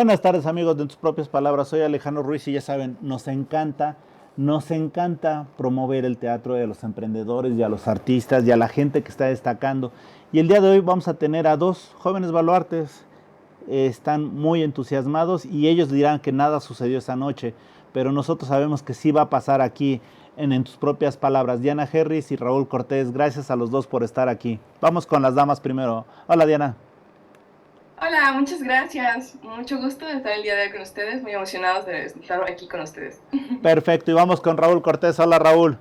Buenas tardes amigos de En tus propias palabras, soy Alejandro Ruiz y ya saben, nos encanta promover el teatro de los emprendedores y a los artistas y a la gente que está destacando. Y el día de hoy vamos a tener a dos jóvenes baluartes, están muy entusiasmados y ellos dirán que nada sucedió esa noche, pero nosotros sabemos que sí va a pasar aquí en tus propias palabras. Diana Herris y Raúl Cortés, gracias a los dos por estar aquí. Vamos con las damas primero. Hola Diana. Hola, muchas gracias. Mucho gusto de estar el día de hoy con ustedes. Muy emocionados de estar aquí con ustedes. Perfecto, y vamos con Raúl Cortés. Hola Raúl.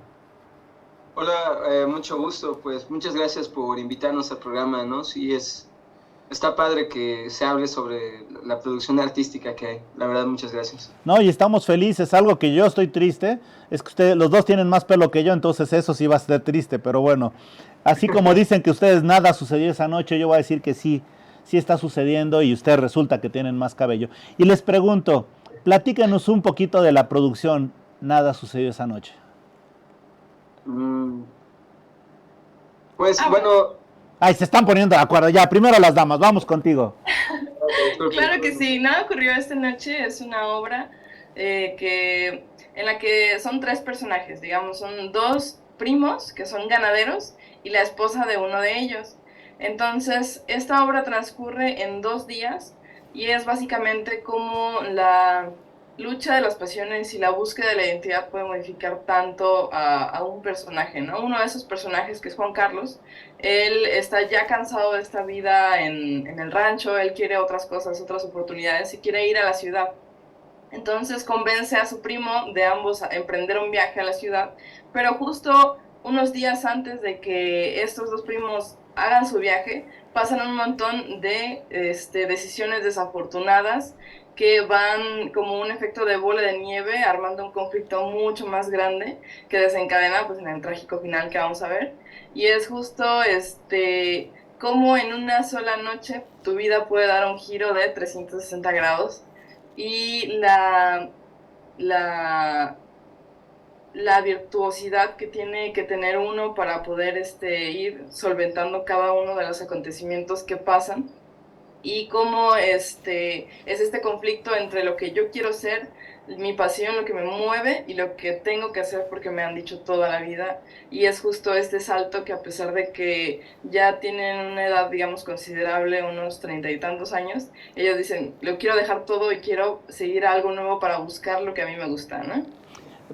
Hola, mucho gusto. Pues muchas gracias por invitarnos al programa, ¿no? Sí, está padre que se hable sobre la producción artística que hay. La verdad, muchas gracias. No, y estamos felices. Algo que yo estoy triste es que ustedes, los dos tienen más pelo que yo, entonces eso sí va a ser triste, pero bueno. Así como dicen que ustedes nada sucedió esa noche, yo voy a decir que sí, sí está sucediendo y ustedes resulta que tienen más cabello. Y les pregunto, platícanos un poquito de la producción. Nada sucedió esa noche. Mm, pues Bueno, bueno, Ay, se están poniendo de acuerdo. Ya, primero las damas, vamos contigo. claro que sí. Nada ocurrió esta noche. Es una obra en la que son tres personajes, digamos, son dos primos que son ganaderos y la esposa de uno de ellos. Entonces, esta obra transcurre en 2 días y es básicamente como la lucha de las pasiones y la búsqueda de la identidad puede modificar tanto a un personaje, ¿no? Uno de esos personajes, que es Juan Carlos, él está ya cansado de esta vida en el rancho, él quiere otras cosas, otras oportunidades y quiere ir a la ciudad. Entonces convence a su primo de ambos a emprender un viaje a la ciudad, pero justo unos días antes de que estos dos primos hagan su viaje, pasan un montón de decisiones desafortunadas que van como un efecto de bola de nieve, armando un conflicto mucho más grande que desencadena pues en el trágico final que vamos a ver. Y es justo cómo en una sola noche tu vida puede dar un giro de 360 grados y la, la virtuosidad que tiene que tener uno para poder ir solventando cada uno de los acontecimientos que pasan y cómo es este conflicto entre lo que yo quiero ser, mi pasión, lo que me mueve y lo que tengo que hacer porque me han dicho toda la vida. Y es justo este salto que a pesar de que ya tienen una edad, digamos, considerable, unos 30 y tantos años, ellos dicen, lo quiero dejar todo y quiero seguir algo nuevo para buscar lo que a mí me gusta, ¿no?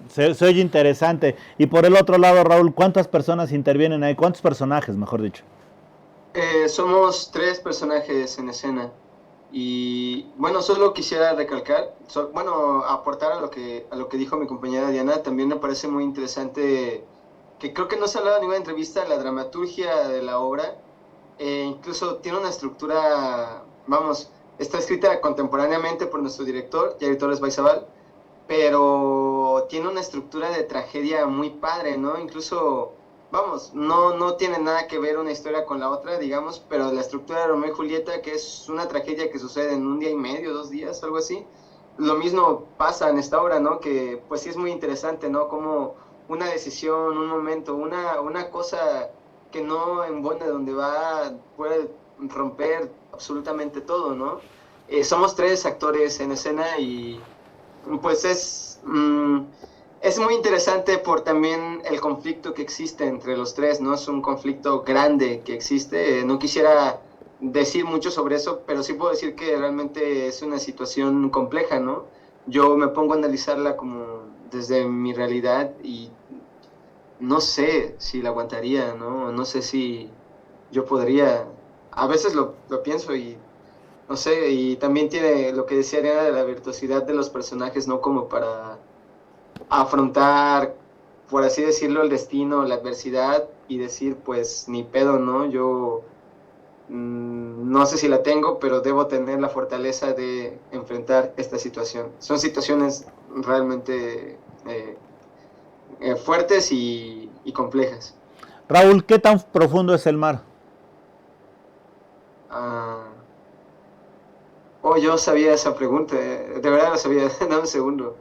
Se oye interesante. Y por el otro lado, Raúl, ¿cuántas personas intervienen ahí? ¿Cuántos personajes, mejor dicho? somos tres personajes en escena. Y bueno, solo quisiera recalcar, bueno, aportar a lo que dijo mi compañera Diana. También me parece muy interesante que creo que no se ha hablado en ninguna entrevista de la dramaturgia de la obra. Incluso tiene una estructura, vamos, está escrita contemporáneamente por nuestro director, Jair Torres Baizabal, pero tiene una estructura de tragedia muy padre, ¿no? Incluso, vamos, no tiene nada que ver una historia con la otra, digamos, pero la estructura de Romeo y Julieta, que es una tragedia que sucede en un día y medio, 2 días, algo así, lo mismo pasa en esta obra, ¿no? Que pues sí es muy interesante, ¿no? Como una decisión, un momento, una cosa que no embone donde va, puede romper absolutamente todo, ¿no? Somos tres actores en escena y pues es muy interesante por también el conflicto que existe entre los tres, ¿no? Es un conflicto grande que existe. No quisiera decir mucho sobre eso, pero sí puedo decir que realmente es una situación compleja, ¿no? Yo me pongo a analizarla como desde mi realidad y no sé si la aguantaría, ¿no? No sé si yo podría. A veces lo pienso y no sé, y también tiene lo que decía Ariana de la virtuosidad de los personajes, ¿no? Como para afrontar, por así decirlo, el destino, la adversidad y decir, pues, ni pedo, ¿no? Yo no sé si la tengo, pero debo tener la fortaleza de enfrentar esta situación. Son situaciones realmente fuertes y complejas. Raúl, ¿qué tan profundo es el mar? Ah, oh, yo sabía esa pregunta, de verdad lo sabía, dame un segundo.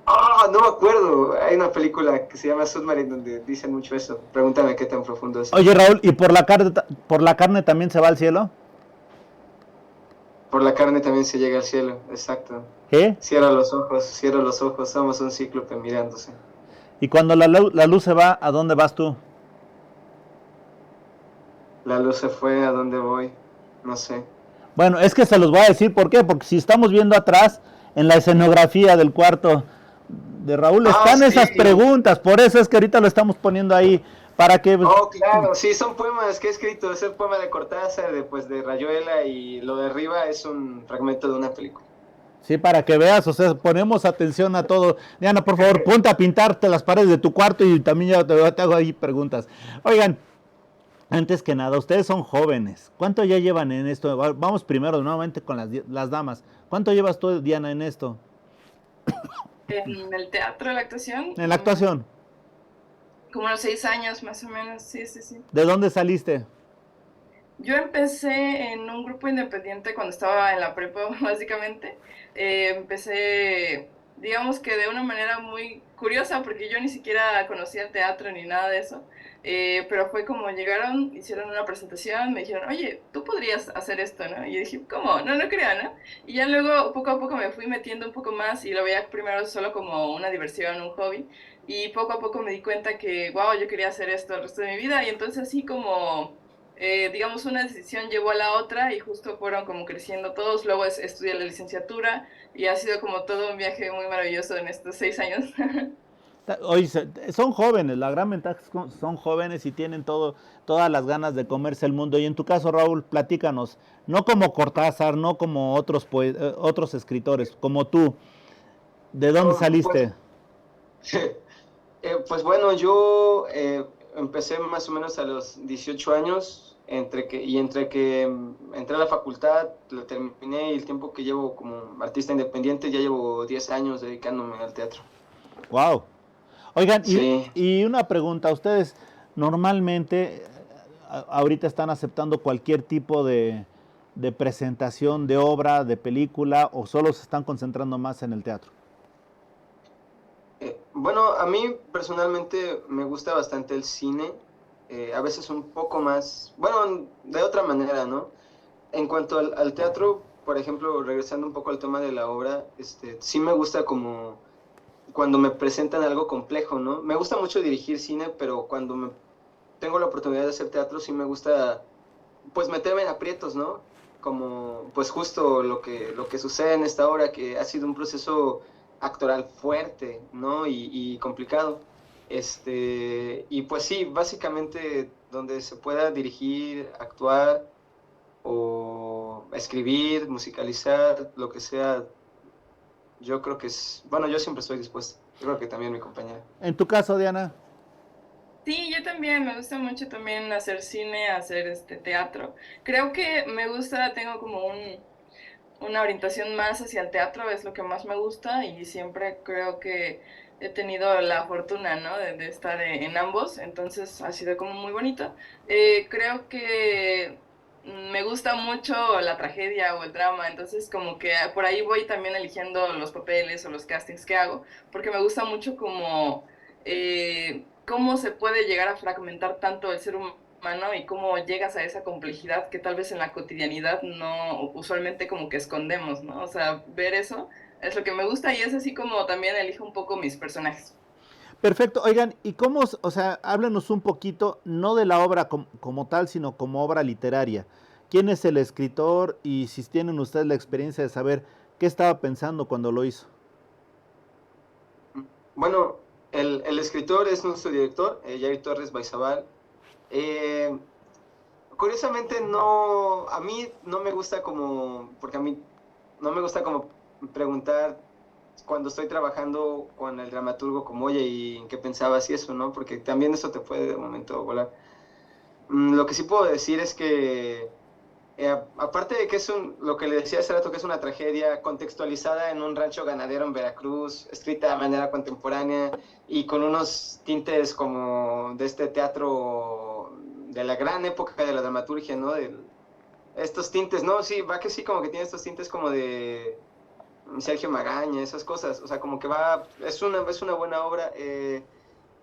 Ah, no me acuerdo. Hay una película que se llama Submarine donde dicen mucho eso. Pregúntame qué tan profundo es. Oye, Raúl, ¿y por la carne también se va al cielo? Por la carne también se llega al cielo, exacto. ¿Eh? Cierra los ojos, somos un cíclope mirándose. Y cuando la luz se va, ¿a dónde vas tú? La luz se fue, ¿a dónde voy? No sé. Bueno, es que se los voy a decir por qué, porque si estamos viendo atrás, en la escenografía del cuarto de Raúl, Ah, están esas sí. preguntas, por eso es que ahorita lo estamos poniendo ahí, para que... Oh, claro, sí, son poemas que he escrito. Es el poema de Cortázar, de Rayuela, y lo de arriba es un fragmento de una película. Sí, para que veas, o sea, ponemos atención a todo. Diana, por favor, ponte a pintarte las paredes de tu cuarto y también yo te hago ahí preguntas. Oigan, antes que nada, ustedes son jóvenes. ¿Cuánto ya llevan en esto? Vamos primero nuevamente con las damas. ¿Cuánto llevas tú, Diana, en esto? En el teatro, la actuación, En la actuación. como a los 6 años más o menos, sí, sí, sí. ¿De dónde saliste? Yo empecé en un grupo independiente cuando estaba en la prepa, básicamente. Empecé, digamos que de una manera muy curiosa, porque yo ni siquiera conocía el teatro ni nada de eso. Pero fue como llegaron, hicieron una presentación, me dijeron, oye, tú podrías hacer esto, ¿no? Y yo dije, ¿cómo? No, no creo, ¿no? Y ya luego, poco a poco, me fui metiendo un poco más y lo veía primero solo como una diversión, un hobby. Y poco a poco me di cuenta que, wow, yo quería hacer esto el resto de mi vida. Y entonces así como digamos, una decisión llevó a la otra y justo fueron como creciendo todos. Luego estudié la licenciatura y ha sido como todo un viaje muy maravilloso en estos 6 años. Oye, son jóvenes, la gran ventaja es que son jóvenes y tienen todas las ganas de comerse el mundo. Y en tu caso, Raúl, platícanos, no como Cortázar, no como otros escritores, como tú, ¿de dónde Oh, pues, saliste? pues bueno, yo empecé más o menos a los 18 años, entre que entré a la facultad, la terminé y el tiempo que llevo como artista independiente, ya llevo 10 años dedicándome al teatro. Wow. Oigan, Sí. y una pregunta, ¿ustedes normalmente ahorita están aceptando cualquier tipo de presentación de obra, de película, o solo se están concentrando más en el teatro? Bueno, a mí personalmente me gusta bastante el cine, a veces un poco más, bueno, de otra manera, ¿no? En cuanto al teatro, por ejemplo, regresando un poco al tema de la obra, sí me gusta como cuando me presentan algo complejo, ¿no? Me gusta mucho dirigir cine, pero cuando tengo la oportunidad de hacer teatro, sí me gusta, pues, meterme en aprietos, ¿no? Como, pues, justo lo que sucede en esta obra, que ha sido un proceso actoral fuerte, ¿no? Y complicado. Y pues sí, básicamente donde se pueda dirigir, actuar o escribir, musicalizar, lo que sea, yo creo que bueno, yo siempre estoy dispuesto. Yo creo que también mi compañera. En tu caso, Diana. Sí, yo también, me gusta mucho también hacer cine, hacer este teatro. Creo que me gusta, tengo como una orientación más hacia el teatro, es lo que más me gusta y siempre creo que he tenido la fortuna, ¿no? De estar en ambos, entonces ha sido como muy bonito. Creo que me gusta mucho la tragedia o el drama, entonces como que por ahí voy también eligiendo los papeles o los castings que hago, porque me gusta mucho como cómo se puede llegar a fragmentar tanto el ser humano y cómo llegas a esa complejidad que tal vez en la cotidianidad no usualmente como que escondemos, ¿no? O sea, ver eso es lo que me gusta y es así como también elijo un poco mis personajes. Perfecto. Oigan, ¿y cómo, o sea, háblenos un poquito, no de la obra como tal, sino como obra literaria? ¿Quién es el escritor y si tienen ustedes la experiencia de saber qué estaba pensando cuando lo hizo? Bueno, el escritor es nuestro director, Jair Torres Baizabal. Eh, Curiosamente no, a mí no me gusta porque a mí no me gusta como preguntar cuando estoy trabajando con el dramaturgo como, oye, ¿y en qué pensabas y eso, no? Porque también eso te puede de momento volar. Lo que sí puedo decir es que Aparte de que es lo que le decía hace rato, que es una tragedia contextualizada en un rancho ganadero en Veracruz, escrita de manera contemporánea y con unos tintes como de este teatro de la gran época de la dramaturgia, ¿no? Estos tintes, no, sí, va que sí, como que tiene estos tintes como de Sergio Magaña, esas cosas, o sea, como que es una buena obra.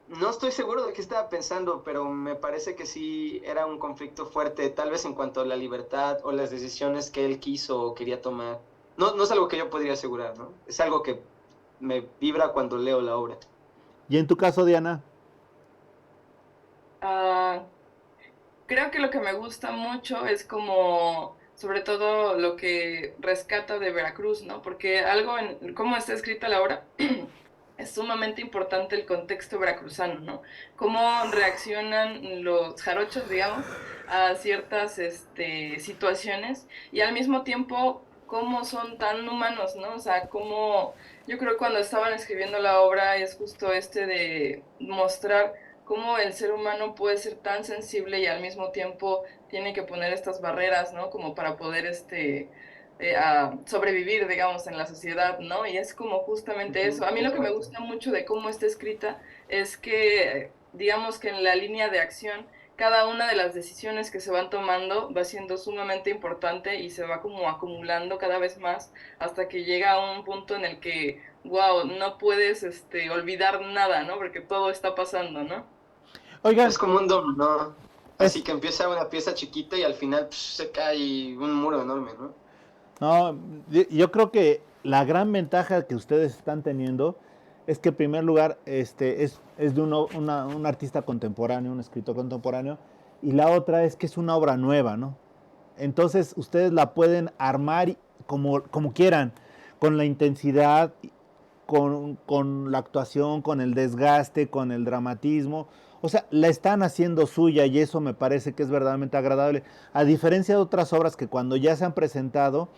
No estoy seguro de qué estaba pensando, pero me parece que sí era un conflicto fuerte, tal vez en cuanto a la libertad o las decisiones que él quiso o quería tomar. No, no es algo que yo podría asegurar, ¿no? Es algo que me vibra cuando leo la obra. Y en tu caso, Diana, Ah, creo que lo que me gusta mucho es como, sobre todo lo que rescata de Veracruz, ¿no? Porque algo en cómo está escrita la obra es sumamente importante el contexto veracruzano, ¿no? Cómo reaccionan los jarochos, digamos, a ciertas situaciones y al mismo tiempo cómo son tan humanos, ¿no? O sea, cómo yo creo que cuando estaban escribiendo la obra es justo de mostrar cómo el ser humano puede ser tan sensible y al mismo tiempo tiene que poner estas barreras, ¿no? Como para poder a sobrevivir, digamos, en la sociedad, ¿no? Y es como justamente eso. A mí lo que me Exacto. gusta mucho de cómo está escrita es que, digamos que en la línea de acción, cada una de las decisiones que se van tomando va siendo sumamente importante y se va como acumulando cada vez más hasta que llega a un punto en el que, wow, no puedes olvidar nada, ¿no? Porque todo está pasando, ¿no? oigan, Es como un dominó, así es, que empieza una pieza chiquita y al final se cae un muro enorme, ¿no? no, yo creo que la gran ventaja que ustedes están teniendo es que en primer lugar es de un artista contemporáneo, un escritor contemporáneo, y la otra es que es una obra nueva, ¿no? Entonces ustedes la pueden armar como quieran, con la intensidad, con la actuación, con el desgaste, con el dramatismo. O sea, la están haciendo suya y eso me parece que es verdaderamente agradable. A diferencia de otras obras que cuando ya se han presentado,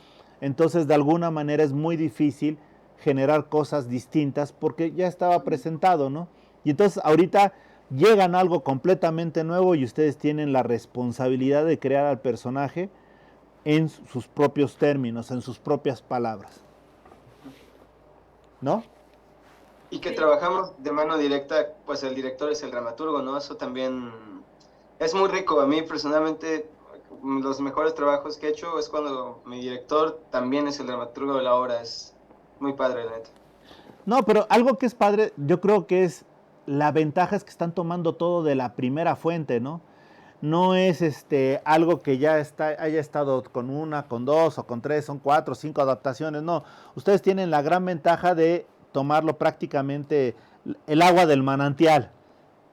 entonces de alguna manera es muy difícil generar cosas distintas porque ya estaba presentado, ¿no? Y entonces ahorita llegan a algo completamente nuevo y ustedes tienen la responsabilidad de crear al personaje en sus propios términos, en sus propias palabras, ¿no? Y que Sí. trabajamos de mano directa, pues el director es el dramaturgo, ¿no? Eso también es muy rico. A mí personalmente, los mejores trabajos que he hecho es cuando mi director también es el dramaturgo de la obra. Es muy padre, la neta. No, pero algo que es padre, yo creo que es la ventaja es que están tomando todo de la primera fuente, ¿no? No es algo que ya haya estado con una, con dos, o con tres, son cuatro, cinco adaptaciones. No, ustedes tienen la gran ventaja de tomarlo prácticamente el agua del manantial.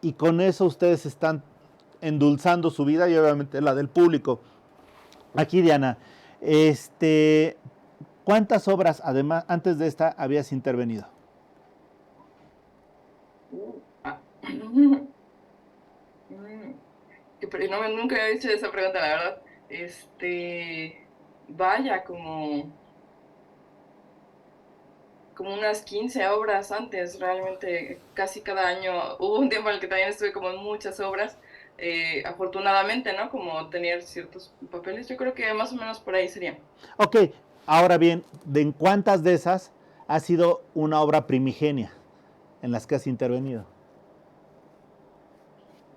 Y con eso ustedes están endulzando su vida y obviamente la del público. Aquí, Diana, este, ¿cuántas obras además antes de esta habías intervenido? Ah. Mm, pero no, nunca había hecho esa pregunta, la verdad. Vaya, como unas 15 obras antes, realmente casi cada año. Hubo un tiempo en el que también estuve como en muchas obras, afortunadamente, ¿no? Como tener ciertos papeles, yo creo que más o menos por ahí sería. Ok, ahora bien, ¿de cuántas de esas ha sido una obra primigenia en las que has intervenido?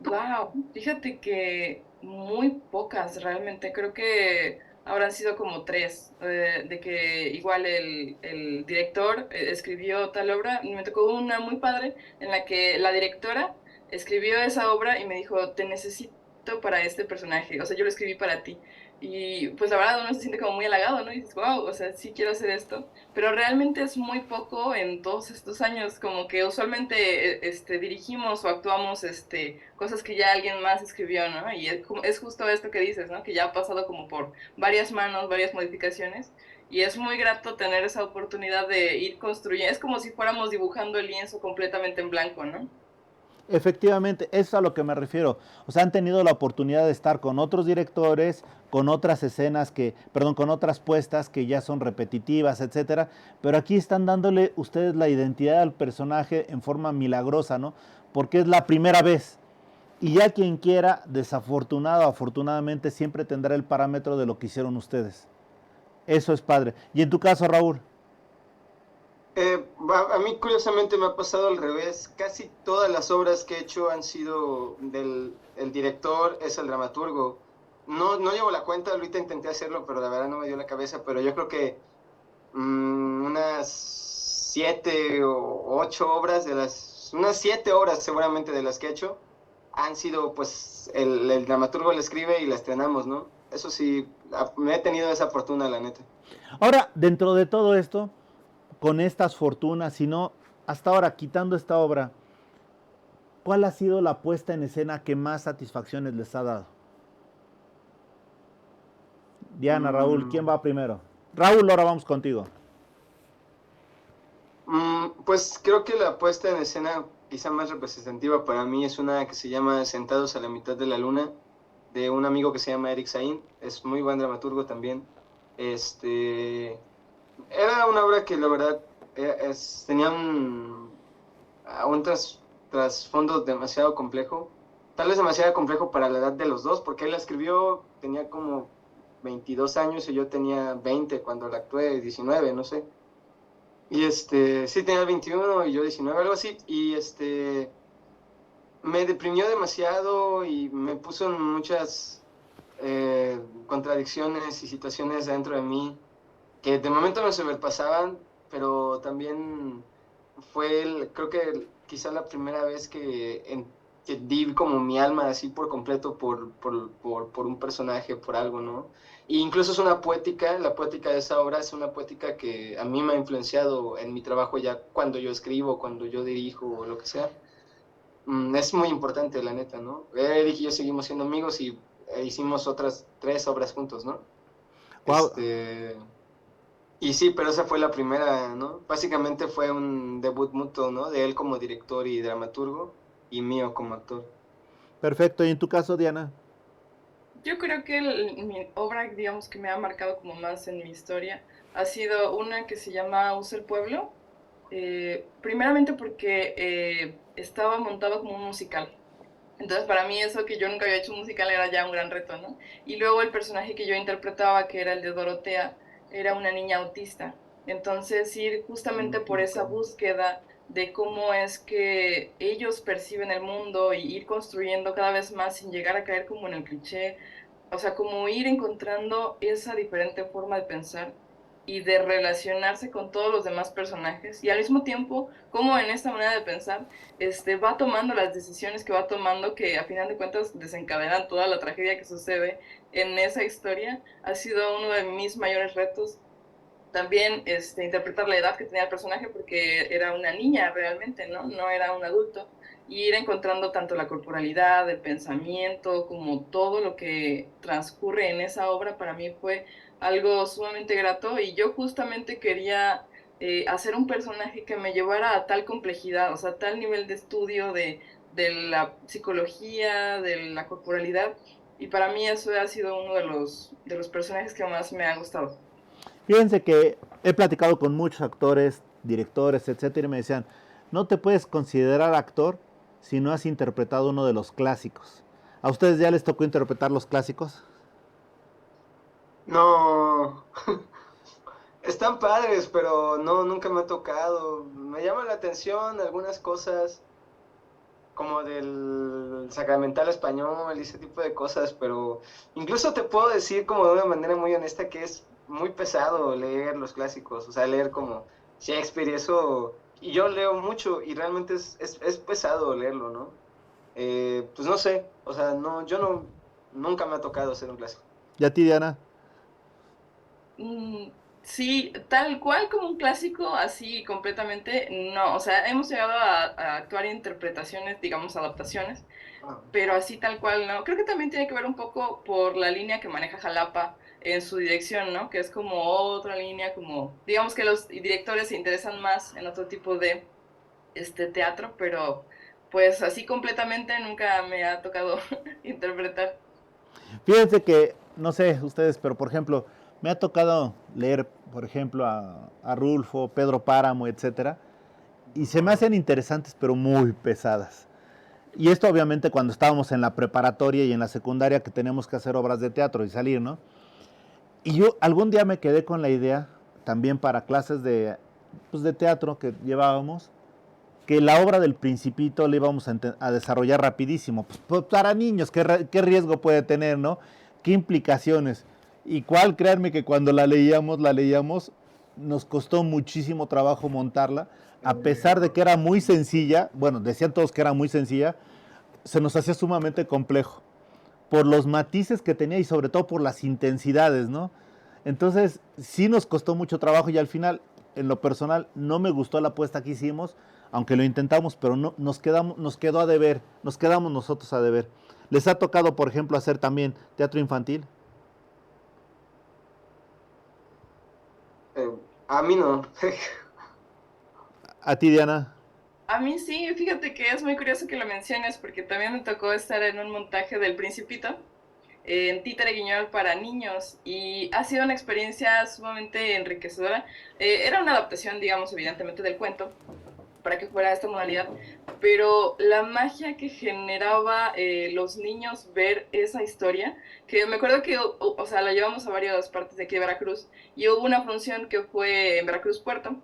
Wow, fíjate que muy pocas realmente, creo que habrán sido como tres, de que igual el director escribió tal obra, y me tocó una muy padre en la que la directora escribió esa obra y me dijo, te necesito para este personaje, o sea, yo lo escribí para ti. Y pues la verdad uno se siente como muy halagado, ¿no? Y dices, wow, o sea, sí quiero hacer esto, pero realmente es muy poco en todos estos años, como que usualmente dirigimos o actuamos cosas que ya alguien más escribió, ¿no? Y es justo esto que dices, ¿no? Que ya ha pasado como por varias manos, varias modificaciones, y es muy grato tener esa oportunidad de ir construyendo, es como si fuéramos dibujando el lienzo completamente en blanco, ¿no? Efectivamente, eso es a lo que me refiero. O sea, han tenido la oportunidad de estar con otros directores, con otras escenas perdón, con otras puestas que ya son repetitivas, etcétera. Pero aquí están dándole ustedes la identidad al personaje en forma milagrosa, ¿no? Porque es la primera vez. Y ya quien quiera, desafortunado o afortunadamente, siempre tendrá el parámetro de lo que hicieron ustedes. Eso es padre. Y en tu caso, Raúl. A mí curiosamente me ha pasado al revés. Casi todas las obras que he hecho han sido el director, es el dramaturgo. No llevo la cuenta, ahorita intenté hacerlo, pero la verdad no me dio la cabeza, pero yo creo que unas 7 o 8 obras unas 7 obras seguramente de las que he hecho, han sido pues el dramaturgo la escribe y la estrenamos, ¿no? Eso sí, me he tenido esa fortuna, la neta. Ahora, dentro de todo esto, con estas fortunas, si no, hasta ahora, quitando esta obra, ¿cuál ha sido la puesta en escena que más satisfacciones les ha dado? Diana, Raúl, ¿quién va primero? Raúl, ahora vamos contigo. Pues creo que la puesta en escena quizá más representativa para mí es una que se llama Sentados a la mitad de la luna, de un amigo que se llama Eric Sain, es muy buen dramaturgo también. Era una obra que la verdad tenía un trasfondo demasiado complejo, tal vez demasiado complejo para la edad de los dos, porque él la escribió, tenía como 22 años y yo tenía 20 cuando la actué, 19, no sé. Y sí, tenía 21 y yo 19, algo así. Y me deprimió demasiado y me puso en muchas contradicciones y situaciones dentro de mí que de momento me sobrepasaban, pero también creo que quizá la primera vez que di como mi alma así por completo por un personaje, por algo, ¿no? E incluso es una poética, la poética de esa obra es una poética que a mí me ha influenciado en mi trabajo ya cuando yo escribo, cuando yo dirijo o lo que sea. Es muy importante, la neta, ¿no? Eric y yo seguimos siendo amigos y hicimos otras 3 obras juntos, ¿no? Wow. Y sí, pero esa fue la primera, ¿no? Básicamente fue un debut mutuo, ¿no? De él como director y dramaturgo y mío como actor. Perfecto. ¿Y en tu caso, Diana? Yo creo que mi obra, digamos, que me ha marcado como más en mi historia, ha sido una que se llama Usa el Pueblo. Primeramente porque estaba montado como un musical. Entonces, para mí eso que yo nunca había hecho un musical era ya un gran reto, ¿no? Y luego el personaje que yo interpretaba, que era el de Dorotea, era una niña autista. Entonces, ir justamente por esa búsqueda de cómo es que ellos perciben el mundo y ir construyendo cada vez más sin llegar a caer como en el cliché, o sea, como ir encontrando esa diferente forma de pensar y de relacionarse con todos los demás personajes y al mismo tiempo, como en esta manera de pensar, va tomando las decisiones que va tomando que a final de cuentas desencadenan toda la tragedia que sucede en esa historia, ha sido uno de mis mayores retos. También interpretar la edad que tenía el personaje porque era una niña realmente, ¿no? No era un adulto. Y ir encontrando tanto la corporalidad, el pensamiento, como todo lo que transcurre en esa obra para mí fue algo sumamente grato y yo justamente quería hacer un personaje que me llevara a tal complejidad, o sea, a tal nivel de estudio de la psicología, de la corporalidad y para mí eso ha sido uno de los personajes que más me ha gustado. Fíjense que he platicado con muchos actores, directores, etcétera, y me decían, no te puedes considerar actor si no has interpretado uno de los clásicos. ¿A ustedes ya les tocó interpretar los clásicos? No, están padres, pero no, nunca me ha tocado. Me llama la atención algunas cosas como del sacramental español y ese tipo de cosas, pero incluso te puedo decir como de una manera muy honesta que es muy pesado leer los clásicos, o sea, leer como Shakespeare y eso, y yo leo mucho y realmente es pesado leerlo, ¿no? Pues no sé, o sea, no, yo no, nunca me ha tocado hacer un clásico. ¿Y a ti, Diana? Mm, sí, tal cual como un clásico, así completamente, no. O sea, hemos llegado a actuar interpretaciones, digamos, adaptaciones, Ah, pero así tal cual, no. Creo que también tiene que ver un poco por la línea que maneja Jalapa en su dirección, ¿no? Que es como otra línea, como, digamos que los directores se interesan más en otro tipo de teatro, pero pues así completamente nunca me ha tocado interpretar. Fíjense que, no sé ustedes, pero por ejemplo, me ha tocado leer, por ejemplo, a Rulfo, Pedro Páramo, etcétera, y se me hacen interesantes, pero muy pesadas. Y esto obviamente cuando estábamos en la preparatoria y en la secundaria que tenemos que hacer obras de teatro y salir, ¿no? Y yo algún día me quedé con la idea, también para clases de, pues, de teatro que llevábamos, que la obra del Principito la íbamos a desarrollar rapidísimo. Pues para niños, ¿qué riesgo puede tener, no? ¿Qué implicaciones? Y cuál, créanme que cuando la leíamos, nos costó muchísimo trabajo montarla, a pesar de que era muy sencilla, bueno, decían todos que era muy sencilla, se nos hacía sumamente complejo, por los matices que tenía y sobre todo por las intensidades, ¿no? Entonces, sí nos costó mucho trabajo y al final, en lo personal, no me gustó la apuesta que hicimos, aunque lo intentamos, pero no, nos quedó a deber, nos quedamos nosotros a deber. ¿Les ha tocado, por ejemplo, hacer también teatro infantil? Eh, a mí no. ¿A ti, Diana? A mí sí, fíjate que es muy curioso que lo menciones porque también me tocó estar en un montaje del Principito en Títere Guiñol para niños y ha sido una experiencia sumamente enriquecedora. Era una adaptación, digamos, evidentemente del cuento para que fuera esta modalidad, pero la magia que generaba los niños ver esa historia, que me acuerdo que, o sea, la llevamos a varias partes de aquí de Veracruz y hubo una función que fue en Veracruz Puerto,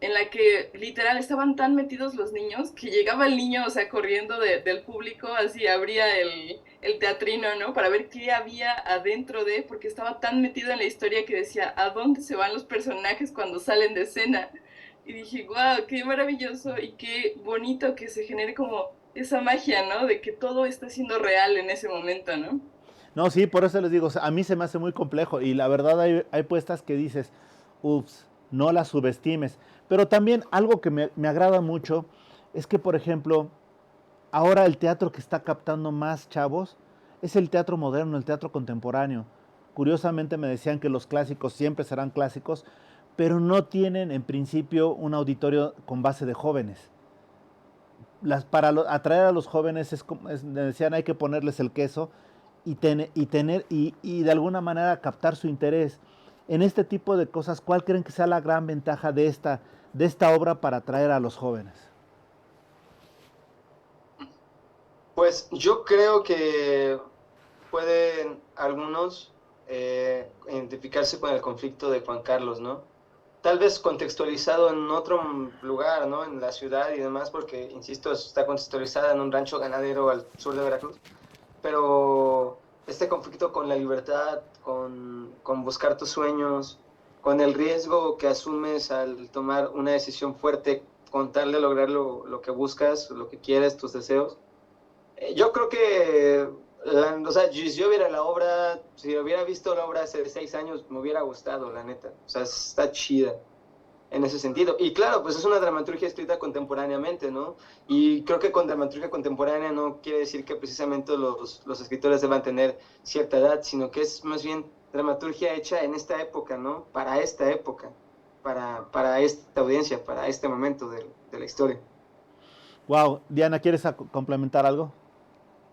en la que literal estaban tan metidos los niños que llegaba el niño, o sea, corriendo del público, así abría el teatrino, ¿no? Para ver qué había adentro de, porque estaba tan metido en la historia que decía, ¿a dónde se van los personajes cuando salen de escena? Y dije, wow, qué maravilloso y qué bonito que se genere como esa magia, ¿no? De que todo está siendo real en ese momento, ¿no? No, sí, por eso les digo, o sea, a mí se me hace muy complejo y la verdad hay puestas que dices, ups, no las subestimes. Pero también algo que me agrada mucho es que, por ejemplo, ahora el teatro que está captando más chavos es el teatro moderno, el teatro contemporáneo. Curiosamente me decían que los clásicos siempre serán clásicos, pero no tienen en principio un auditorio con base de jóvenes. Para atraer a los jóvenes me decían hay que ponerles el queso y de alguna manera captar su interés. En este tipo de cosas, ¿cuál creen que sea la gran ventaja de esta obra para atraer a los jóvenes? Pues yo creo que pueden algunos identificarse con el conflicto de Juan Carlos, ¿no? Tal vez contextualizado en otro lugar, ¿no? En la ciudad y demás, porque, insisto, está contextualizada en un rancho ganadero al sur de Veracruz, pero este conflicto con la libertad, con buscar tus sueños, con el riesgo que asumes al tomar una decisión fuerte, con tal de lograr lo que buscas, lo que quieres, tus deseos. Yo creo que, o sea, si yo viera la obra, si hubiera visto la obra hace 6 años, me hubiera gustado, la neta. O sea, está chida en ese sentido. Y claro, pues es una dramaturgia escrita contemporáneamente, ¿no? Y creo que con dramaturgia contemporánea no quiere decir que precisamente los escritores deban tener cierta edad, sino que es más bien dramaturgia hecha en esta época, ¿no? Para esta época, para esta audiencia, para este momento de la historia. Wow, Diana, ¿quieres complementar algo?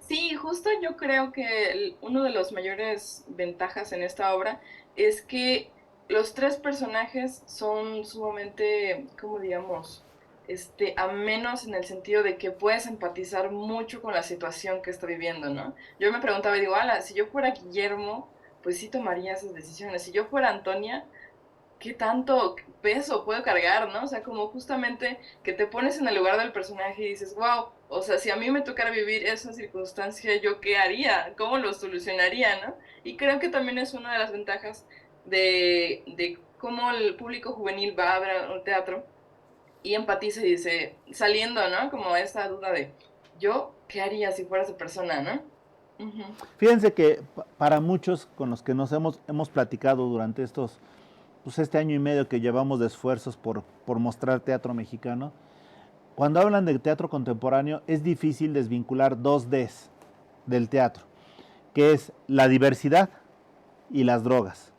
Sí, justo yo creo que uno de los mayores ventajas en esta obra es que los tres personajes son sumamente, ¿cómo digamos? Amenos en el sentido de que puedes empatizar mucho con la situación que está viviendo, ¿no? Yo me preguntaba, digo, ala, si yo fuera Guillermo, pues sí tomaría esas decisiones. Si yo fuera Antonia, qué tanto peso puedo cargar, ¿no? O sea, como justamente que te pones en el lugar del personaje y dices, wow, o sea, si a mí me tocara vivir esa circunstancia, ¿yo qué haría? ¿Cómo lo solucionaría, no? Y creo que también es una de las ventajas de cómo el público juvenil va a ver un teatro y empatiza y dice, saliendo, ¿no? Como esa duda de, ¿yo qué haría si fuera esa persona, no? Ujú. Fíjense que para muchos con los que hemos platicado durante pues este año y medio que llevamos de esfuerzos por mostrar teatro mexicano, cuando hablan de teatro contemporáneo es difícil desvincular dos Ds del teatro, que es la diversidad y las drogas.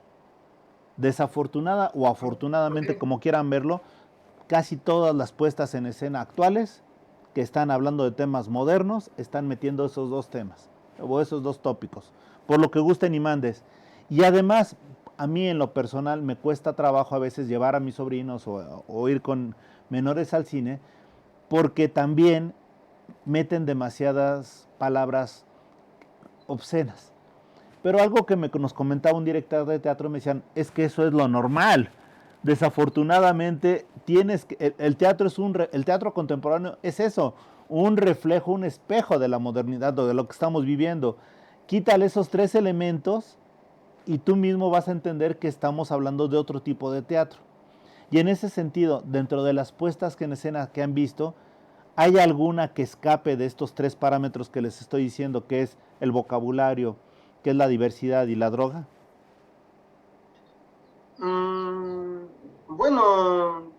Desafortunada o afortunadamente, Okay. como quieran verlo, casi todas las puestas en escena actuales que están hablando de temas modernos están metiendo esos dos temas o esos dos tópicos, por lo que gusten y mandes. Y además, a mí en lo personal me cuesta trabajo a veces llevar a mis sobrinos o ir con menores al cine, porque también meten demasiadas palabras obscenas. Pero algo que nos comentaba un director de teatro, me decían, es que eso es lo normal. Desafortunadamente, el teatro el teatro contemporáneo es eso, un reflejo, un espejo de la modernidad o de lo que estamos viviendo. Quítale esos tres elementos y tú mismo vas a entender que estamos hablando de otro tipo de teatro. Y en ese sentido, dentro de las puestas en escena que han visto, ¿hay alguna que escape de estos tres parámetros que les estoy diciendo, que es el vocabulario, que es la diversidad y la droga? Bueno,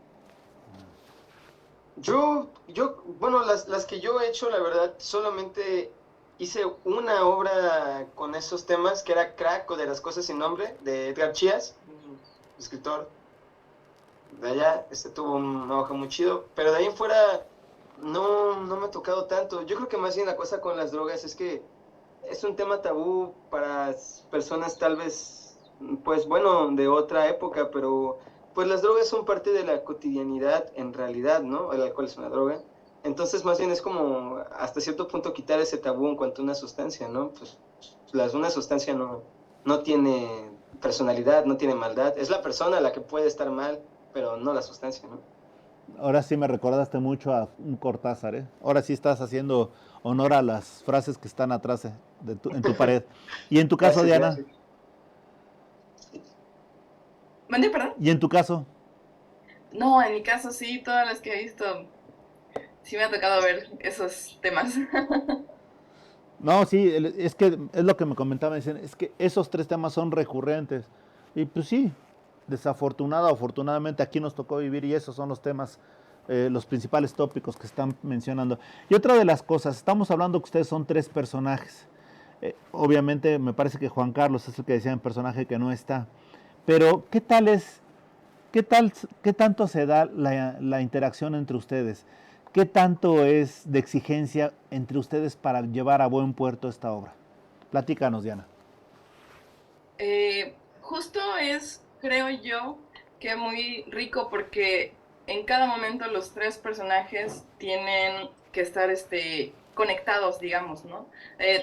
bueno, las que yo he hecho, la verdad, solamente hice una obra con esos temas, que era Crack o de las cosas sin nombre, de Edgar Chías, un escritor de allá. Tuvo una hoja muy chido, pero de ahí en fuera no me ha tocado tanto. Yo creo que más bien la cosa con las drogas es que es un tema tabú para personas tal vez, pues bueno, de otra época, pero pues las drogas son parte de la cotidianidad en realidad, ¿no? El alcohol es una droga. Entonces más bien es como hasta cierto punto quitar ese tabú en cuanto a una sustancia, ¿no? Pues una sustancia no tiene personalidad, no tiene maldad. Es la persona la que puede estar mal, pero no la sustancia, ¿no? Ahora sí me recordaste mucho a un Cortázar, ¿eh? Ahora sí estás haciendo honor a las frases que están atrás en tu pared. Y en tu caso, Gracias, Diana, gracias. ¿Mande, perdón? y en tu caso, No, en mi caso sí, todas las que he visto, sí me ha tocado ver esos temas. no, sí, es que es lo que me comentaban, dicen, es que esos tres temas son recurrentes. Y pues sí, desafortunada o afortunadamente aquí nos tocó vivir y esos son los temas, los principales tópicos que están mencionando. Y otra de las cosas, estamos hablando que ustedes son tres personajes. Obviamente me parece que Juan Carlos es el que decía en personaje que no está. Pero qué tal, qué tanto se da la interacción entre ustedes? ¿Qué tanto es de exigencia entre ustedes para llevar a buen puerto esta obra? Platícanos, Diana. Justo es, creo yo, que muy rico porque en cada momento los tres personajes tienen que estar conectados, digamos, ¿no?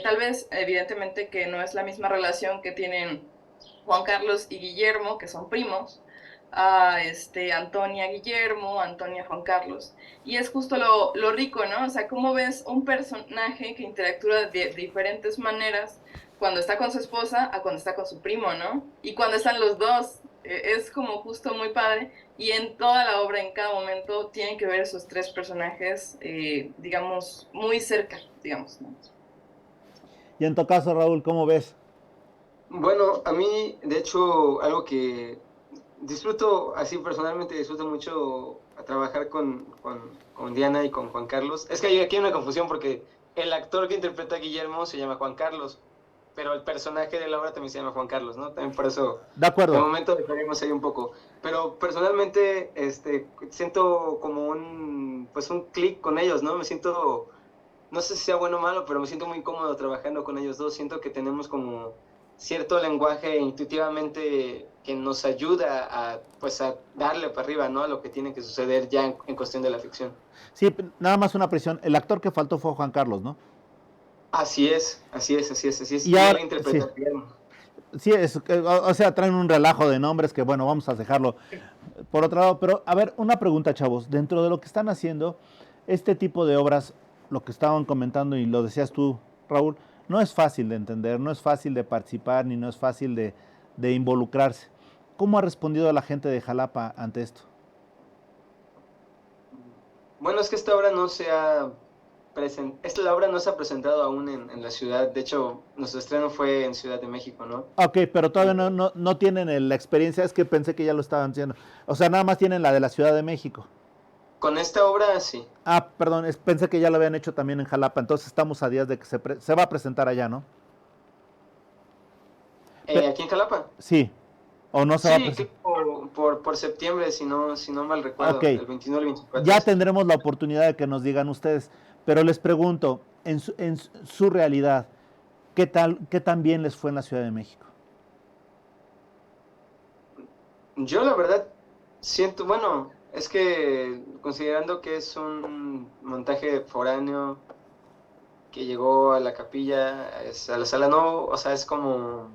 Tal vez, evidentemente, que no es la misma relación que tienen Juan Carlos y Guillermo, que son primos, a Antonia Guillermo, Antonia Juan Carlos. Y es justo lo rico, ¿no? O sea, cómo ves un personaje que interactúa de diferentes maneras cuando está con su esposa a cuando está con su primo, ¿no? Y cuando están los dos, es como justo muy padre. Y en toda la obra, en cada momento, tienen que ver esos tres personajes, digamos, muy cerca, digamos, ¿no? Y en tu caso, Raúl, ¿cómo ves? Bueno, a mí, de hecho, algo que disfruto, así personalmente disfruto mucho a trabajar con Diana y con Juan Carlos. Es que aquí hay una confusión porque el actor que interpreta a Guillermo se llama Juan Carlos, pero el personaje de la obra también se llama Juan Carlos, ¿no? También por eso, De de acuerdo. momento diferimos ahí un poco. Pero personalmente, siento como pues un clic con ellos, ¿no? Me siento, no sé si sea bueno o malo, pero me siento muy cómodo trabajando con ellos dos. Siento que tenemos como cierto lenguaje intuitivamente que nos ayuda pues a darle para arriba, ¿no? A lo que tiene que suceder ya en cuestión de la ficción. Sí, nada más una presión. El actor que faltó fue Juan Carlos, ¿no? Así es, así es, así es, así es. Y Y él ahora, sí, interpreta a Guillermo. sí, o sea, traen un relajo de nombres que, bueno, vamos a dejarlo por otro lado. Pero, a ver, una pregunta, chavos. Dentro de lo que están haciendo, este tipo de obras, lo que estaban comentando y lo decías tú, Raúl, no es fácil de entender, no es fácil de participar, ni no es fácil de involucrarse. ¿Cómo ha respondido la gente de Jalapa ante esto? Bueno, es que esta obra no se ha esta obra no se ha presentado aún en la ciudad. De hecho, nuestro estreno fue en Ciudad de México, ¿no? Ok, pero todavía Y no tienen la experiencia, es que pensé que ya lo estaban haciendo. O sea, nada más tienen la de la Ciudad de México. con esta obra, sí. Ah, perdón, pensé que ya lo habían hecho también en Jalapa, entonces estamos a días de que se va a presentar allá, ¿no? Aquí en Jalapa. Sí, o no se va a Sí, presentar. por septiembre, si no mal Ok, recuerdo, el 29 y el 24. ya Sí. tendremos la oportunidad de que nos digan ustedes, pero les pregunto, en su realidad, qué tan bien les fue en la Ciudad de México? Yo la verdad bueno, es que considerando que es un montaje foráneo, que llegó a la capilla, a la sala, no, o sea, es como,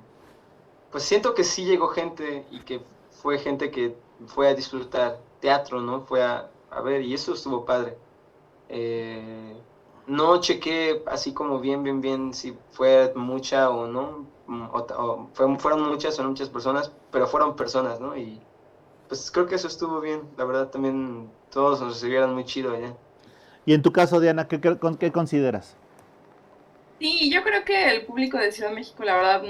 pues siento que sí llegó gente y que fue gente que fue a disfrutar teatro, ¿no? Fue a ver, y eso estuvo padre. No chequé así como bien si fue mucha o no, fueron muchas o no muchas personas, pero fueron personas, ¿no? Y pues creo que eso estuvo bien, la verdad también todos nos recibieron muy chido allá. Y en tu caso, Diana, ¿qué consideras? Sí, yo creo que el público de Ciudad de México, la verdad,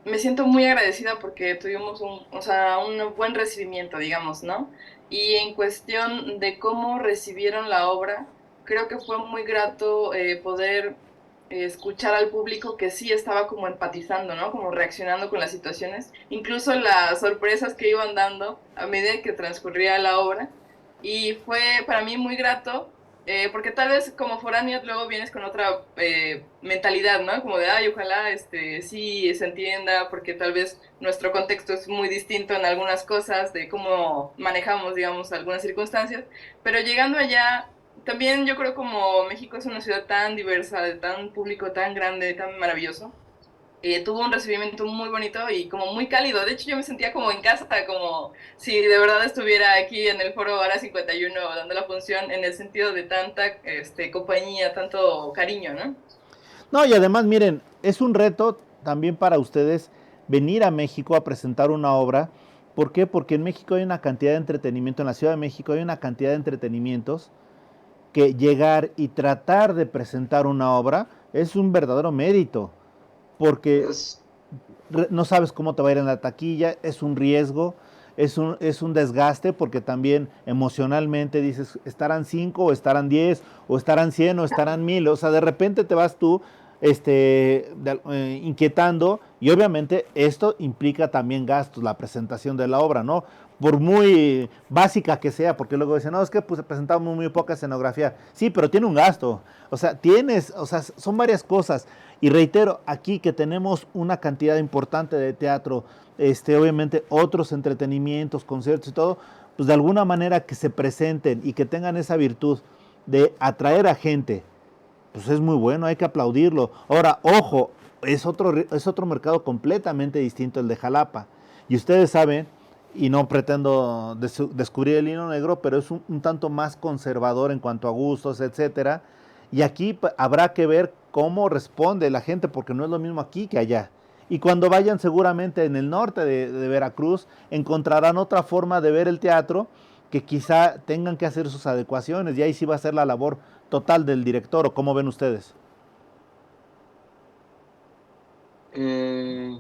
me siento muy agradecida porque tuvimos o sea, un buen recibimiento, digamos, ¿no? Y en cuestión de cómo recibieron la obra, creo que fue muy grato poder escuchar al público que sí estaba como empatizando, ¿no? Como reaccionando con las situaciones, incluso las sorpresas que iban dando a medida que transcurría la obra. Y fue para mí muy grato porque tal vez como foráneo luego vienes con otra mentalidad, ¿no? Como de, ay, ojalá sí se entienda, porque tal vez nuestro contexto es muy distinto en algunas cosas, de cómo manejamos, digamos, algunas circunstancias, pero llegando allá, también yo creo como México es una ciudad tan diversa, de tan público, tan grande, tan maravilloso, tuvo un recibimiento muy bonito y como muy cálido. De hecho, yo me sentía como en casa, como si de verdad estuviera aquí en el Foro Ara 51 dando la función en el sentido de tanta compañía, tanto cariño, ¿no? No, y además, miren, es un reto también para ustedes venir a México a presentar una obra. ¿Por qué? Porque en México hay una cantidad de entretenimiento, en la Ciudad de México hay una cantidad de entretenimientos que llegar y tratar de presentar una obra es un verdadero mérito, porque Es, no sabes cómo te va a ir en la taquilla, es un riesgo, es un desgaste, porque también emocionalmente dices, estarán 5 o estarán 10 o estarán 100 o estarán 1000, o sea, de repente te vas tú inquietando, y obviamente esto implica también gastos, la presentación de la obra, ¿no? Por muy básica que sea, porque luego dicen, no, es que pues presentamos muy poca escenografía. Sí, pero tiene un gasto. O sea, son varias cosas. Y reitero, aquí que tenemos una cantidad importante de teatro, obviamente otros entretenimientos, conciertos y todo, pues de alguna manera que se presenten y que tengan esa virtud de atraer a gente, pues es muy bueno, hay que aplaudirlo. Ahora, ojo, es otro mercado completamente distinto el de Jalapa. Y ustedes saben, y no pretendo descubrir el hilo negro, pero es un tanto más conservador en cuanto a gustos, etcétera. Y aquí habrá que ver cómo responde la gente, porque no es lo mismo aquí que allá. Y cuando vayan seguramente en el norte de Veracruz, encontrarán otra forma de ver el teatro que quizá tengan que hacer sus adecuaciones, y ahí sí va a ser la labor total del director. ¿O cómo ven ustedes? eh,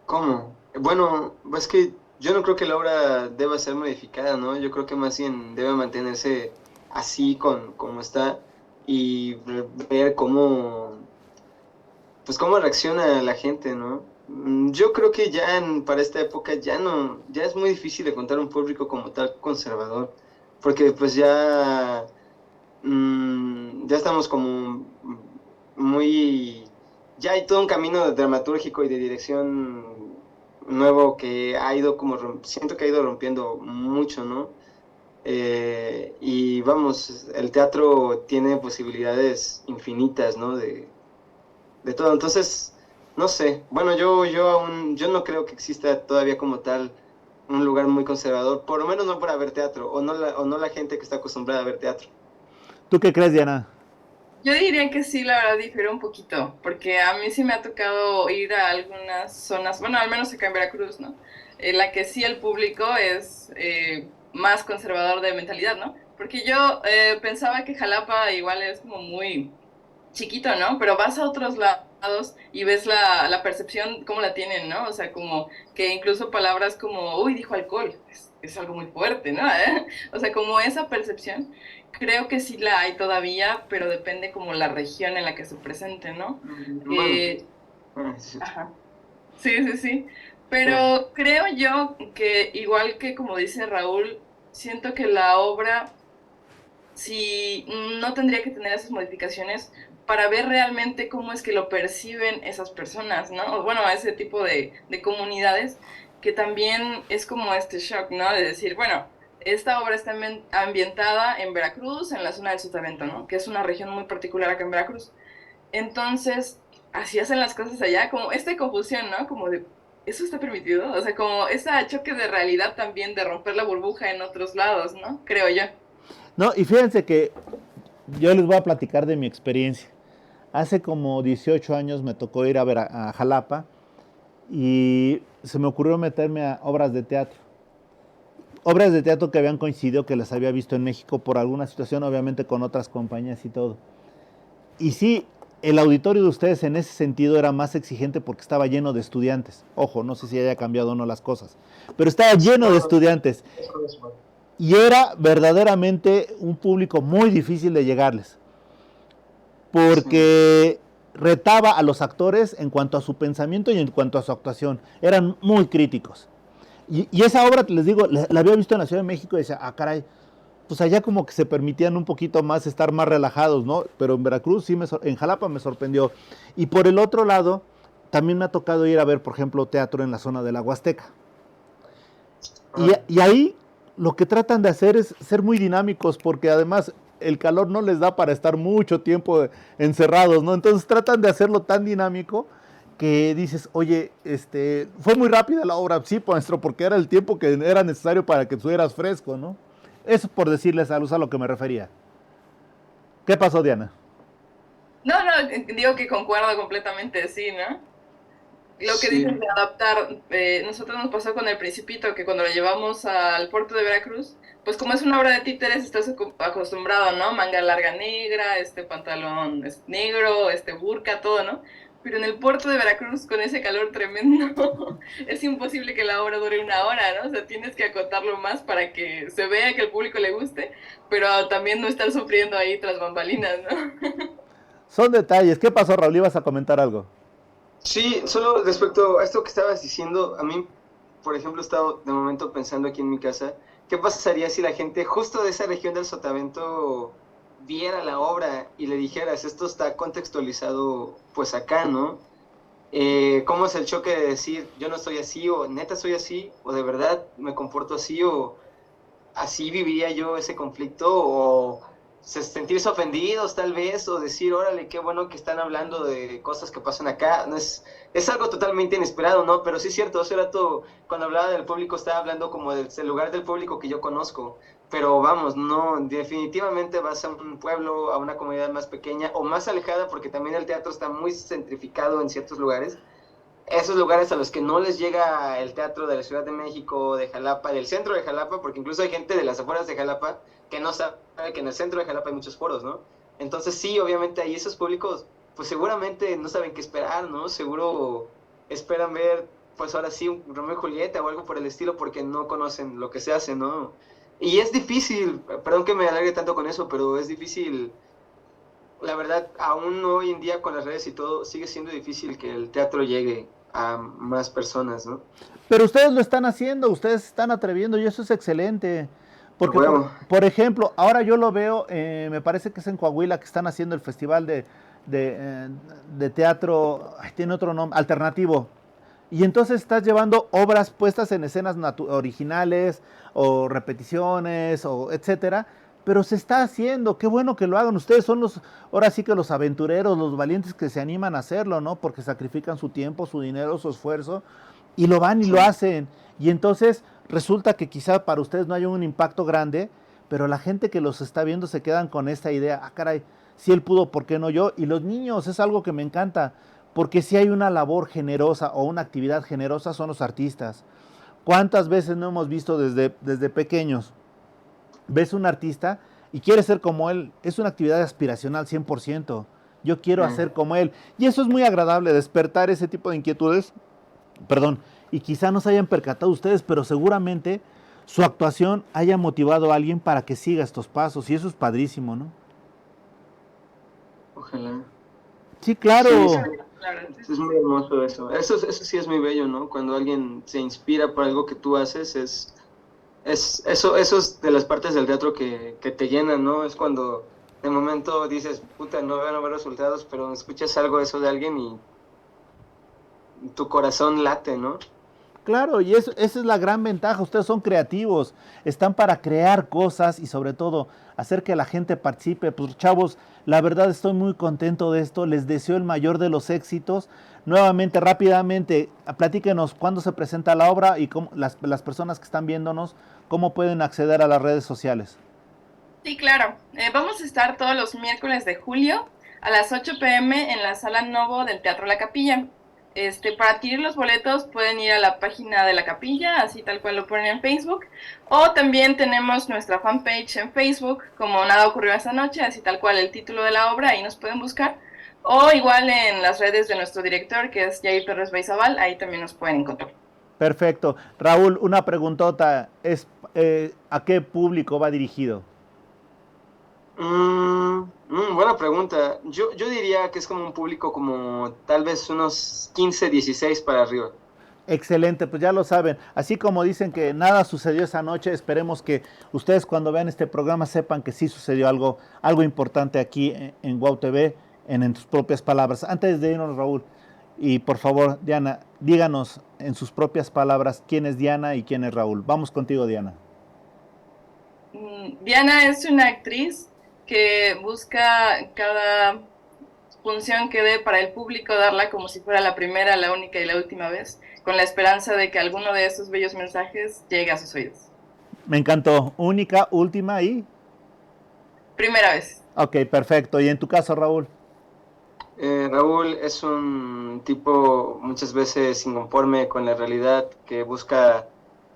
¿Cómo? Bueno, es que yo no creo que la obra deba ser modificada, ¿no? Yo creo que más bien debe mantenerse así como está y ver pues cómo reacciona la gente, ¿no? Yo creo que ya para esta época ya es muy difícil encontrar un público como tal conservador, porque pues ya estamos como muy, ya hay todo un camino dramatúrgico y de dirección nuevo que ha ido como, siento que ha ido rompiendo mucho, ¿no? Y vamos, el teatro tiene posibilidades infinitas, ¿no? De todo. Entonces, no sé. Bueno, yo no creo que exista todavía como tal un lugar muy conservador, por lo menos no para ver teatro, o no la gente que está acostumbrada a ver teatro. ¿Tú qué crees, Diana? Yo diría que sí, la verdad difiere un poquito, porque a mí sí me ha tocado ir a algunas zonas, bueno, al menos acá en Veracruz, ¿no? En la que sí el público es más conservador de mentalidad, ¿no? Porque yo pensaba que Jalapa igual es como muy chiquito, ¿no? Pero vas a otros lados y ves la percepción, cómo la tienen, ¿no? O sea, como que incluso palabras como, uy, dijo alcohol, es algo muy fuerte, ¿no? O sea, como esa percepción, creo que sí la hay todavía, pero depende como la región en la que se presente, ¿no? Bueno, Eh, sí, ajá. Sí, sí, sí. sí. Pero creo yo que igual que como dice Raúl, siento que la obra si no tendría que tener esas modificaciones para ver realmente cómo es que lo perciben esas personas, ¿no? O bueno, ese tipo de comunidades que también es como este shock, ¿no? De decir, bueno, esta obra está ambientada en Veracruz, en la zona del Sotavento, ¿no? Que es una región muy particular acá en Veracruz. Entonces, así hacen las cosas allá, como esta confusión, ¿no? Como de, ¿eso está permitido? O sea, como ese choque de realidad también, de romper la burbuja en otros lados, ¿no? Creo yo. No, y fíjense que yo les voy a platicar de mi experiencia. Hace como 18 años me tocó ir a Jalapa y se me ocurrió meterme a obras de teatro. Obras de teatro que habían coincidido que las había visto en México por alguna situación, obviamente con otras compañías y todo. Y sí, el auditorio de ustedes en ese sentido era más exigente porque estaba lleno de estudiantes. Ojo, no sé si haya cambiado o no las cosas, pero estaba lleno de estudiantes. Y era verdaderamente un público muy difícil de llegarles, porque retaba a los actores en cuanto a su pensamiento y en cuanto a su actuación. Eran muy críticos. Y esa obra, les digo, la había visto en la Ciudad de México y decía, ah, caray, pues allá como que se permitían un poquito más estar más relajados, ¿no? Pero en Veracruz, sí, en Jalapa me sorprendió. Y por el otro lado, también me ha tocado ir a ver, por ejemplo, teatro en la zona de la Huasteca. Y ahí lo que tratan de hacer es ser muy dinámicos, porque además el calor no les da para estar mucho tiempo encerrados, ¿no? Entonces tratan de hacerlo tan dinámico que dices, oye, fue muy rápida la obra, sí, maestro, porque era el tiempo que era necesario para que estuvieras fresco, ¿no? Eso por decirles a lo que me refería. ¿Qué pasó, Diana? No, digo que concuerdo completamente, sí, ¿no? Lo que Sí. dices de adaptar, nosotros nos pasó con El Principito, que cuando lo llevamos al puerto de Veracruz, pues como es una obra de títeres, estás acostumbrado, ¿no? Manga larga negra, pantalón negro, burka, todo, ¿no? Pero en el puerto de Veracruz, con ese calor tremendo, es imposible que la obra dure una hora, ¿no? O sea, tienes que acotarlo más para que se vea, que al público le guste, pero también no estar sufriendo ahí tras bambalinas, ¿no? Son detalles. ¿Qué pasó, Raúl? ¿Ibas a comentar algo? Sí, solo respecto a esto que estabas diciendo, a mí, por ejemplo, he estado de momento pensando aquí en mi casa, ¿qué pasaría si la gente justo de esa región del Sotavento viera la obra y le dijeras, esto está contextualizado pues acá, ¿no? ¿Cómo es el choque de decir, yo no estoy así, o neta soy así, o de verdad me comporto así, o así viviría yo ese conflicto, o sentirse ofendidos tal vez, o decir, órale, qué bueno que están hablando de cosas que pasan acá? No es algo totalmente inesperado, ¿no? Pero sí es cierto, hace rato cuando hablaba del público estaba hablando como del lugar del público que yo conozco, pero vamos, no, definitivamente vas a un pueblo, a una comunidad más pequeña o más alejada, porque también el teatro está muy centrificado en ciertos lugares, esos lugares a los que no les llega el teatro de la Ciudad de México, de Jalapa, del centro de Jalapa, porque incluso hay gente de las afueras de Jalapa que no sabe que en el centro de Jalapa hay muchos foros, ¿no? Entonces sí, obviamente ahí esos públicos, pues seguramente no saben qué esperar, ¿no? Seguro esperan ver, pues ahora sí, un Romeo y Julieta o algo por el estilo, porque no conocen lo que se hace, ¿no? Y es difícil, perdón que me alargue tanto con eso, pero es difícil, la verdad, aún hoy en día con las redes y todo, sigue siendo difícil que el teatro llegue a más personas, ¿no? Pero ustedes lo están haciendo, ustedes se están atreviendo y eso es excelente. A Porque, huevo. por ejemplo, ahora yo lo veo, me parece que es en Coahuila que están haciendo el festival de, eh, de teatro, ay, tiene otro nombre, alternativo. Y entonces estás llevando obras puestas en escenas originales o repeticiones o etcétera, pero se está haciendo, qué bueno que lo hagan. Ustedes son los, ahora sí que los aventureros, los valientes que se animan a hacerlo, ¿no? Porque sacrifican su tiempo, su dinero, su esfuerzo y lo van y Sí. lo hacen. Y entonces resulta que quizá para ustedes no haya un impacto grande, pero la gente que los está viendo se quedan con esta idea, ah, caray, si él pudo, ¿por qué no yo? Y los niños, es algo que me encanta, porque si hay una labor generosa o una actividad generosa son los artistas. ¿Cuántas veces no hemos visto desde pequeños? Ves un artista y quieres ser como él, es una actividad aspiracional 100%. Yo quiero hacer como él. Y eso es muy agradable, despertar ese tipo de inquietudes. Perdón, y quizá no se hayan percatado ustedes, pero seguramente su actuación haya motivado a alguien para que siga estos pasos. Y eso es padrísimo, ¿no? Ojalá. Sí, claro. Sí, Claro. es muy hermoso eso. Eso sí es muy bello, ¿no? Cuando alguien se inspira por algo que tú haces, eso es de las partes del teatro que te llenan, ¿no? Es cuando de momento dices, puta, no veo resultados, pero escuchas algo de eso de alguien y tu corazón late, ¿no? Claro, y esa es la gran ventaja. Ustedes son creativos, están para crear cosas y sobre todo hacer que la gente participe. Pues chavos, la verdad estoy muy contento de esto. Les deseo el mayor de los éxitos. Nuevamente, rápidamente, platíquenos cuándo se presenta la obra y cómo, las personas que están viéndonos, cómo pueden acceder a las redes sociales. Sí, claro. Vamos a estar todos los miércoles de julio a las 8 p.m. en la Sala Novo del Teatro La Capilla. Para adquirir los boletos pueden ir a la página de la capilla, así tal cual lo ponen en Facebook, o también tenemos nuestra fanpage en Facebook, como Nada ocurrió esta noche, así tal cual el título de la obra, ahí nos pueden buscar, o igual en las redes de nuestro director, que es Jair Torres Baizabal, ahí también nos pueden encontrar. Perfecto. Raúl, una preguntota. ¿A qué público va dirigido? Buena pregunta. Yo diría que es como un público como tal vez unos 15, 16 para arriba. Excelente, pues ya lo saben. Así como dicen que nada sucedió esa noche, esperemos que ustedes cuando vean este programa sepan que sí sucedió algo importante aquí en Wow TV, en tus propias palabras. Antes de irnos, Raúl, y por favor, Diana, díganos en sus propias palabras quién es Diana y quién es Raúl. Vamos contigo, Diana. Diana es una actriz que busca cada función que dé para el público darla como si fuera la primera, la única y la última vez, con la esperanza de que alguno de esos bellos mensajes llegue a sus oídos. Me encantó. Única, última y... Primera vez. Ok, perfecto. ¿Y en tu caso, Raúl? Raúl es un tipo muchas veces inconforme con la realidad que busca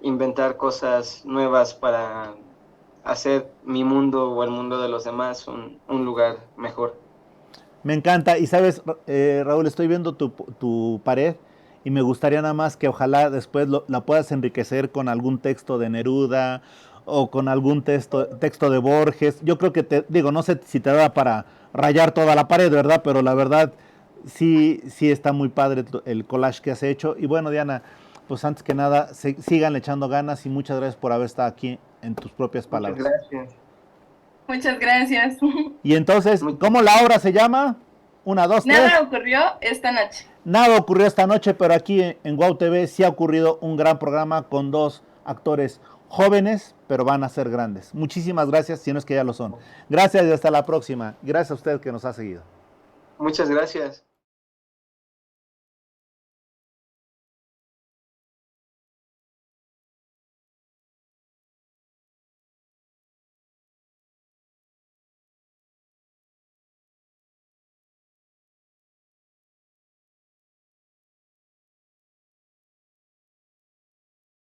inventar cosas nuevas para hacer mi mundo o el mundo de los demás un lugar mejor. Me encanta. Y sabes, Raúl, estoy viendo tu pared y me gustaría nada más que ojalá después la puedas enriquecer con algún texto de Neruda o con algún texto de Borges. Yo creo que digo, no sé si te da para rayar toda la pared, ¿verdad? Pero la verdad sí está muy padre el collage que has hecho. Y bueno, Diana, pues antes que nada, sigan echando ganas y muchas gracias por haber estado aquí en tus propias Muchas palabras. gracias. Muchas gracias. Y entonces, ¿cómo la obra se llama? Una, dos, tres. Nada ocurrió esta noche. Nada ocurrió esta noche, pero aquí en Wow TV sí ha ocurrido un gran programa con dos actores jóvenes, pero van a ser grandes. Muchísimas gracias, si no es que ya lo son. Gracias y hasta la próxima. Gracias a usted que nos ha seguido. Muchas gracias.